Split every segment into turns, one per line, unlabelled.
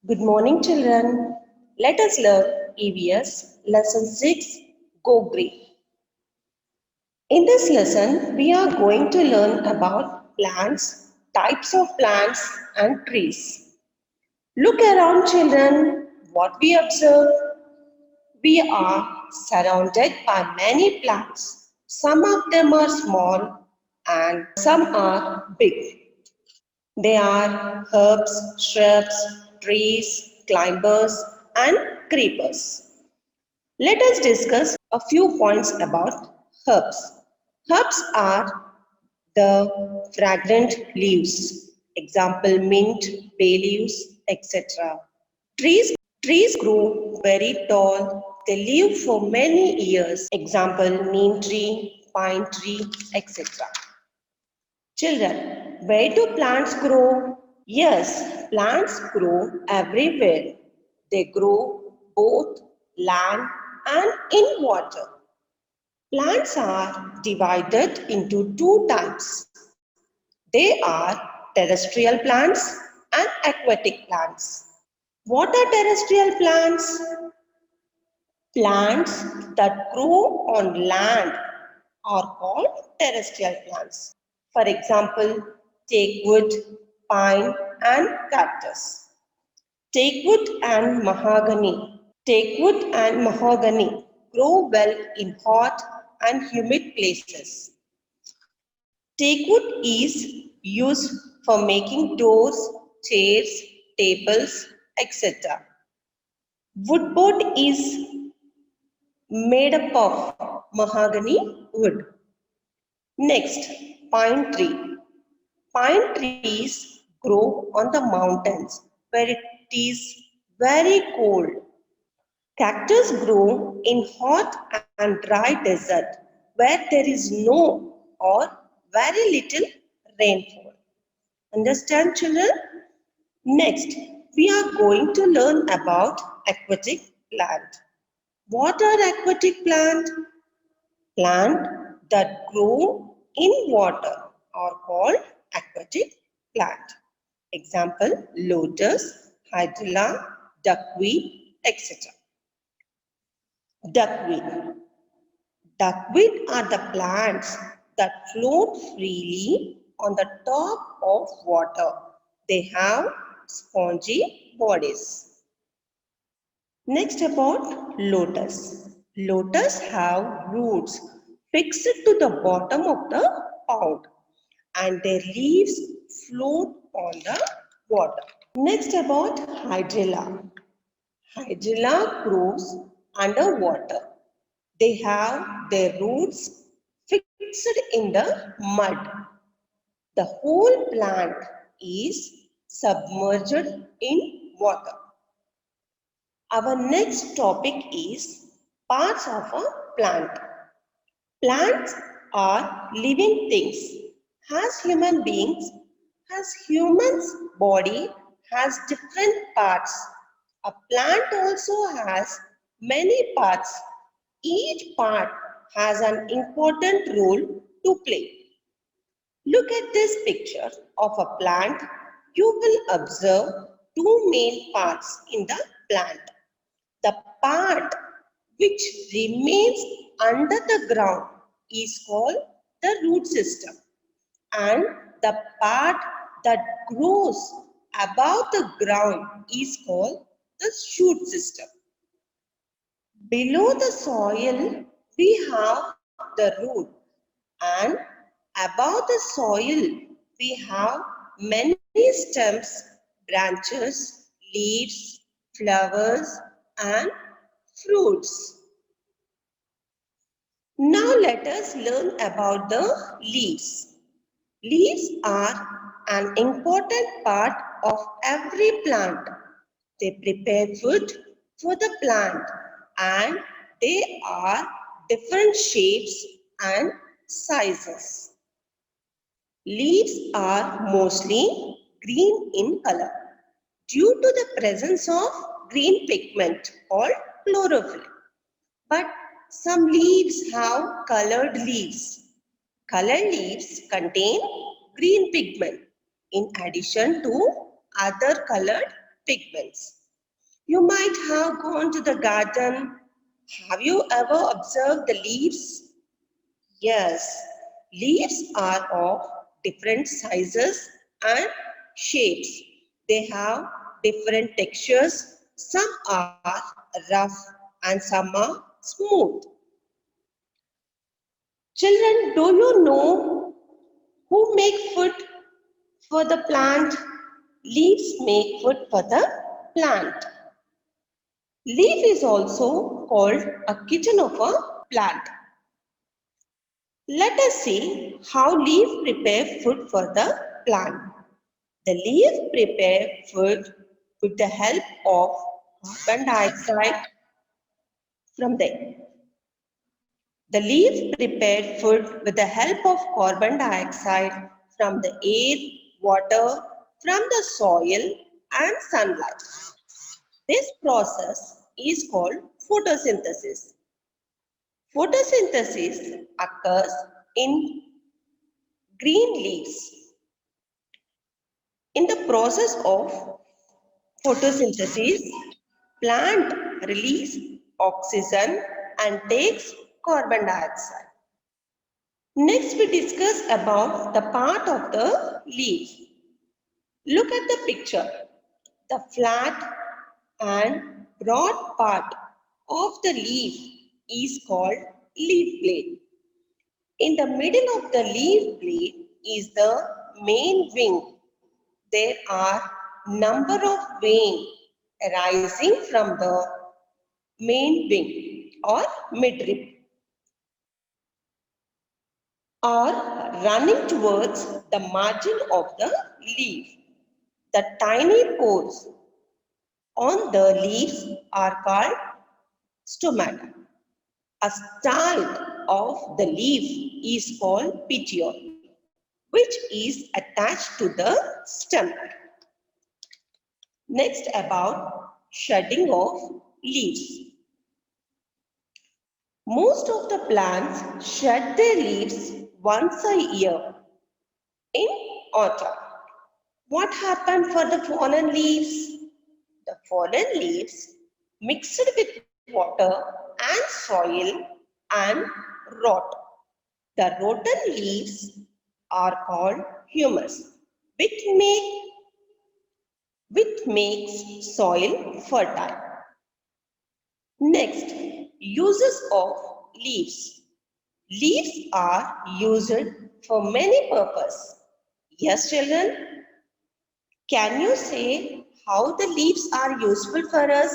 Good morning, children. Let us learn EVS Lesson 6 Go Green. In this lesson, we are going to learn about plants, types of plants, and trees. Look around, children. What we observe? We are surrounded by many plants. Some of them are small and some are big. They are herbs, shrubs, trees, climbers, and creepers. Let us discuss a few points about herbs. Herbs are the fragrant leaves, example mint, bay leaves, etc. Trees grow very tall. They live for many years, example neem tree, pine tree, etc. Children, where do plants grow? Yes, plants grow everywhere. They grow both land and in water. Plants are divided into two types. They are terrestrial plants and aquatic plants. What are terrestrial plants? Plants that grow on land are called terrestrial plants. For example, take wood, pine, and cactus. Teakwood and mahogany. Teakwood and mahogany grow well in hot and humid places. Teakwood is used for making doors, chairs, tables, etc. Woodboard is made up of mahogany wood. Next, pine tree. Pine trees grow on the mountains where it is very cold. Cactus grow in hot and dry desert where there is no or very little rainfall. Understand, children? Next, we are going to learn about aquatic plant. What are aquatic plant? Plant that grow in water are called aquatic plant. Example, lotus, hydrilla, duckweed, etc. Duckweed. Duckweed are the plants that float freely on the top of water. They have spongy bodies. Next about lotus. Lotus have roots fixed to the bottom of the pond and their leaves float on the water. Next about hydrilla. Hydrilla grows underwater. They have their roots fixed in the mud. The whole plant is submerged in water. Our next topic is parts of a plant. Plants are living things. As human beings, as humans' body has different parts. A plant also has many parts. Each part has an important role to play. Look at this picture of a plant. You will observe two main parts in the plant. The part which remains under the ground is called the root system, and the part that grows above the ground is called the shoot system. Below the soil, we have the root, and above the soil, we have many stems, branches, leaves, flowers, and fruits. Now let us learn about the leaves. Leaves are an important part of every plant. They prepare food for the plant and they are different shapes and sizes. Leaves are mostly green in color due to the presence of green pigment called chlorophyll. But some leaves have colored leaves. Colored leaves contain green pigment in addition to other colored pigments. You might have gone to the garden. Have you ever observed the leaves? Yes, leaves are of different sizes and shapes. They have different textures. Some are rough and some are smooth. Children, do you know who make food for the plant? Leaves make food for the plant. Leaf is also called a kitchen of a plant. Let us see how leaf prepare food for the plant. The leaf prepare food with the help of carbon dioxide from the air. The leaf prepared food with the help of carbon dioxide from the air, water, from the soil and sunlight. This process is called photosynthesis. Photosynthesis occurs in green leaves. In the process of photosynthesis, plant release oxygen and takes carbon dioxide. Next, we discuss about the part of the leaf. Look at the picture. The flat and broad part of the leaf is called leaf blade. In the middle of the leaf blade is the main wing. There are number of veins arising from the main wing or midrib or running towards the margin of the leaf. The tiny pores on the leaves are called stomata. A style of the leaf is called petiole, which is attached to the stem. Next, about shedding of leaves. Most of the plants shed their leaves once a year in autumn. What happened for the fallen leaves? The fallen leaves mixed with water and soil and rot. The rotten leaves are called humus, which, which makes soil fertile. Next, uses of leaves. Leaves are used for many purposes. Yes, children? Can you say how the leaves are useful for us?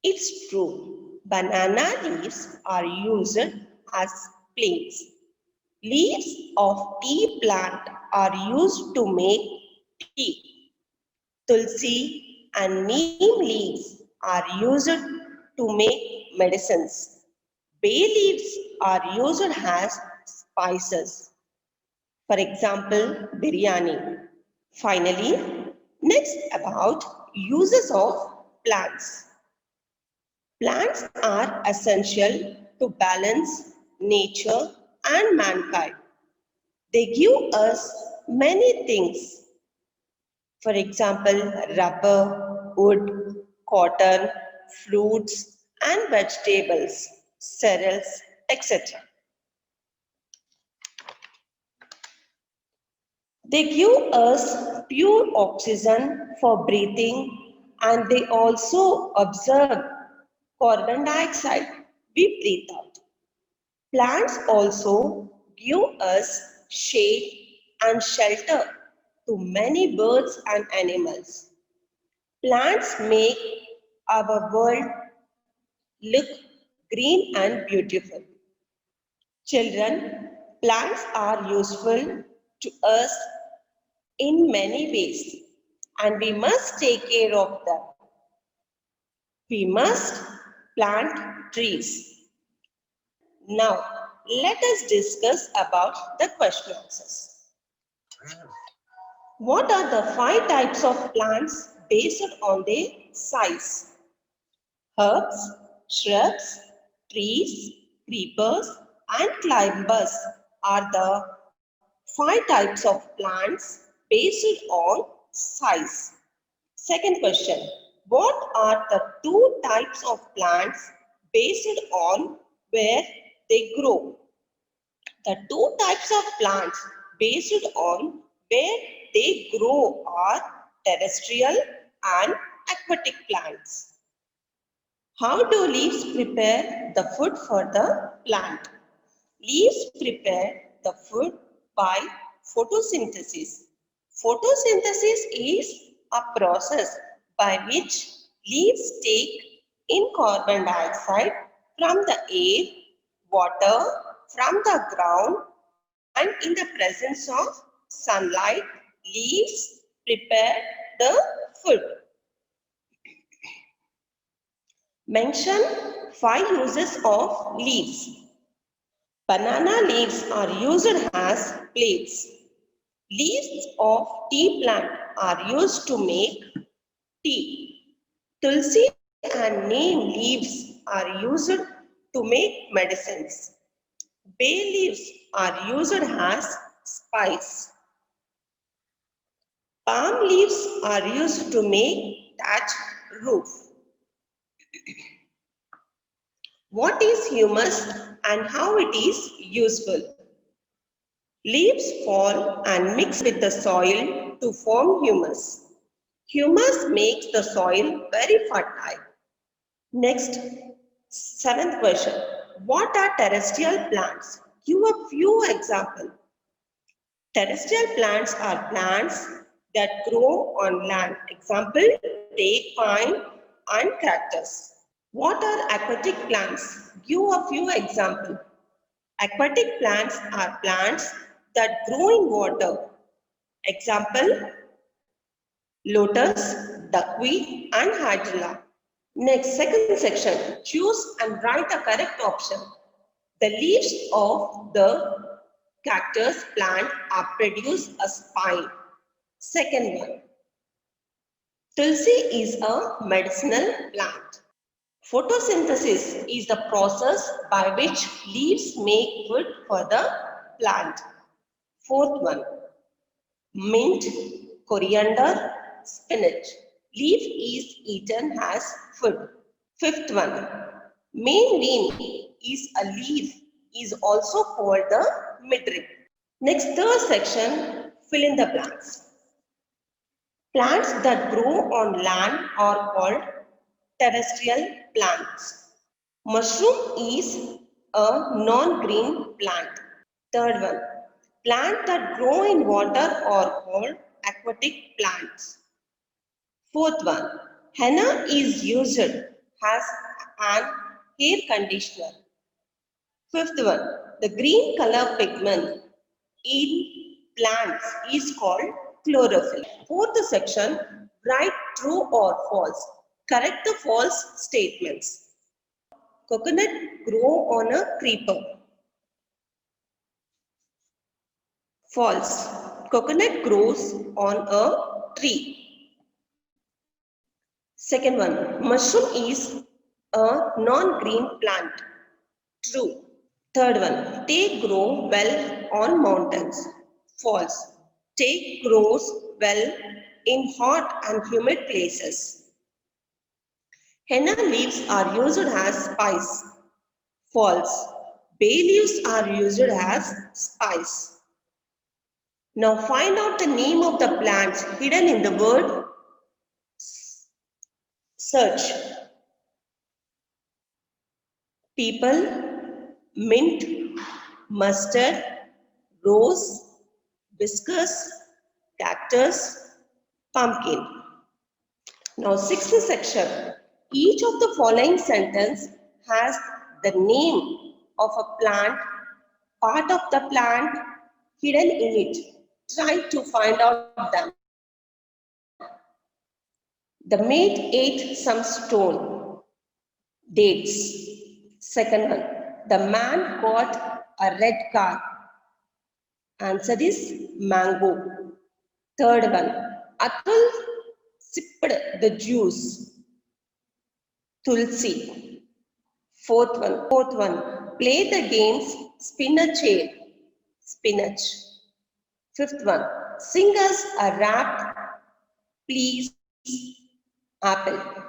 It's true. Banana leaves are used as plates. Leaves of tea plant are used to make tea. Tulsi and neem leaves are used to make medicines. Bay leaves are used as spices. For example, biryani. Finally, next about uses of plants. Plants are essential to balance nature and mankind. They give us many things. For example, rubber, wood, cotton, fruits and vegetables, cereals, etc. They give us pure oxygen for breathing and they also absorb carbon dioxide we breathe out. Plants also give us shade and shelter to many birds and animals. Plants make our world look green and beautiful. Children, plants are useful to us in many ways and we must take care of them. We must plant trees. Now, let us discuss about the question answers. What are the 5 types of plants based on their size? Herbs, shrubs, trees, creepers and climbers are the 5 types of plants based on size. Second question. What are the two types of plants based on where they grow? The two types of plants based on where they grow are terrestrial and aquatic plants. How do leaves prepare the food for the plant? Leaves prepare the food by photosynthesis. Photosynthesis is a process by which leaves take in carbon dioxide from the air, water from the ground, and in the presence of sunlight, leaves prepare the food. Mention 5 uses of leaves. Banana leaves are used as plates. Leaves of tea plant are used to make tea. Tulsi and neem leaves are used to make medicines. Bay leaves are used as spice. Palm leaves are used to make thatch roof. What is humus and how it is useful? Leaves fall and mix with the soil to form humus. Humus makes the soil very fertile. Next, seventh question. What are terrestrial plants? Give a few examples. Terrestrial plants are plants that grow on land. Example, take pine and cactus. What are aquatic plants? Give a few examples. Aquatic plants are plants that grow in water. Example, lotus, duckweed and hydrilla. Next, second section, choose and write a correct option. The leaves of the cactus plant are produce a spine. Second one, Tulsi is a medicinal plant. Photosynthesis is the process by which leaves make food for the plant. Fourth one, mint, coriander, spinach. Leaf is eaten as food. Fifth one, main vein is a leaf is also called the midrib. Next, third section, fill in the blanks. Plants that grow on land are called terrestrial plants. Mushroom is a non-green plant. Third one, plants that grow in water are called aquatic plants. Fourth one, henna is used as an hair conditioner. Fifth one, the green color pigment in plants is called chlorophyll. Fourth section, write true or false. Correct the false statements. Coconut grow on a creeper. False. Coconut grows on a tree. Second one, mushroom is a non-green plant. True. Third one, teak grow well on mountains. False. Teak grows well in hot and humid places. Henna leaves are used as spice. False. Bay leaves are used as spice. Now find out the name of the plants hidden in the word search. People, mint, mustard, rose, hibiscus, cactus, pumpkin. Now sixth section. Each of the following sentence has the name of a plant, part of the plant hidden in it. Try to find out them. The maid ate some stone. Dates. Second one. The man got a red car. Answer is mango. Third one. Atul sipped the juice. Tulsi. Fourth one. Play the games. Spin a chair. Spinach. Fifth one. Sing us a rap, please. Apple.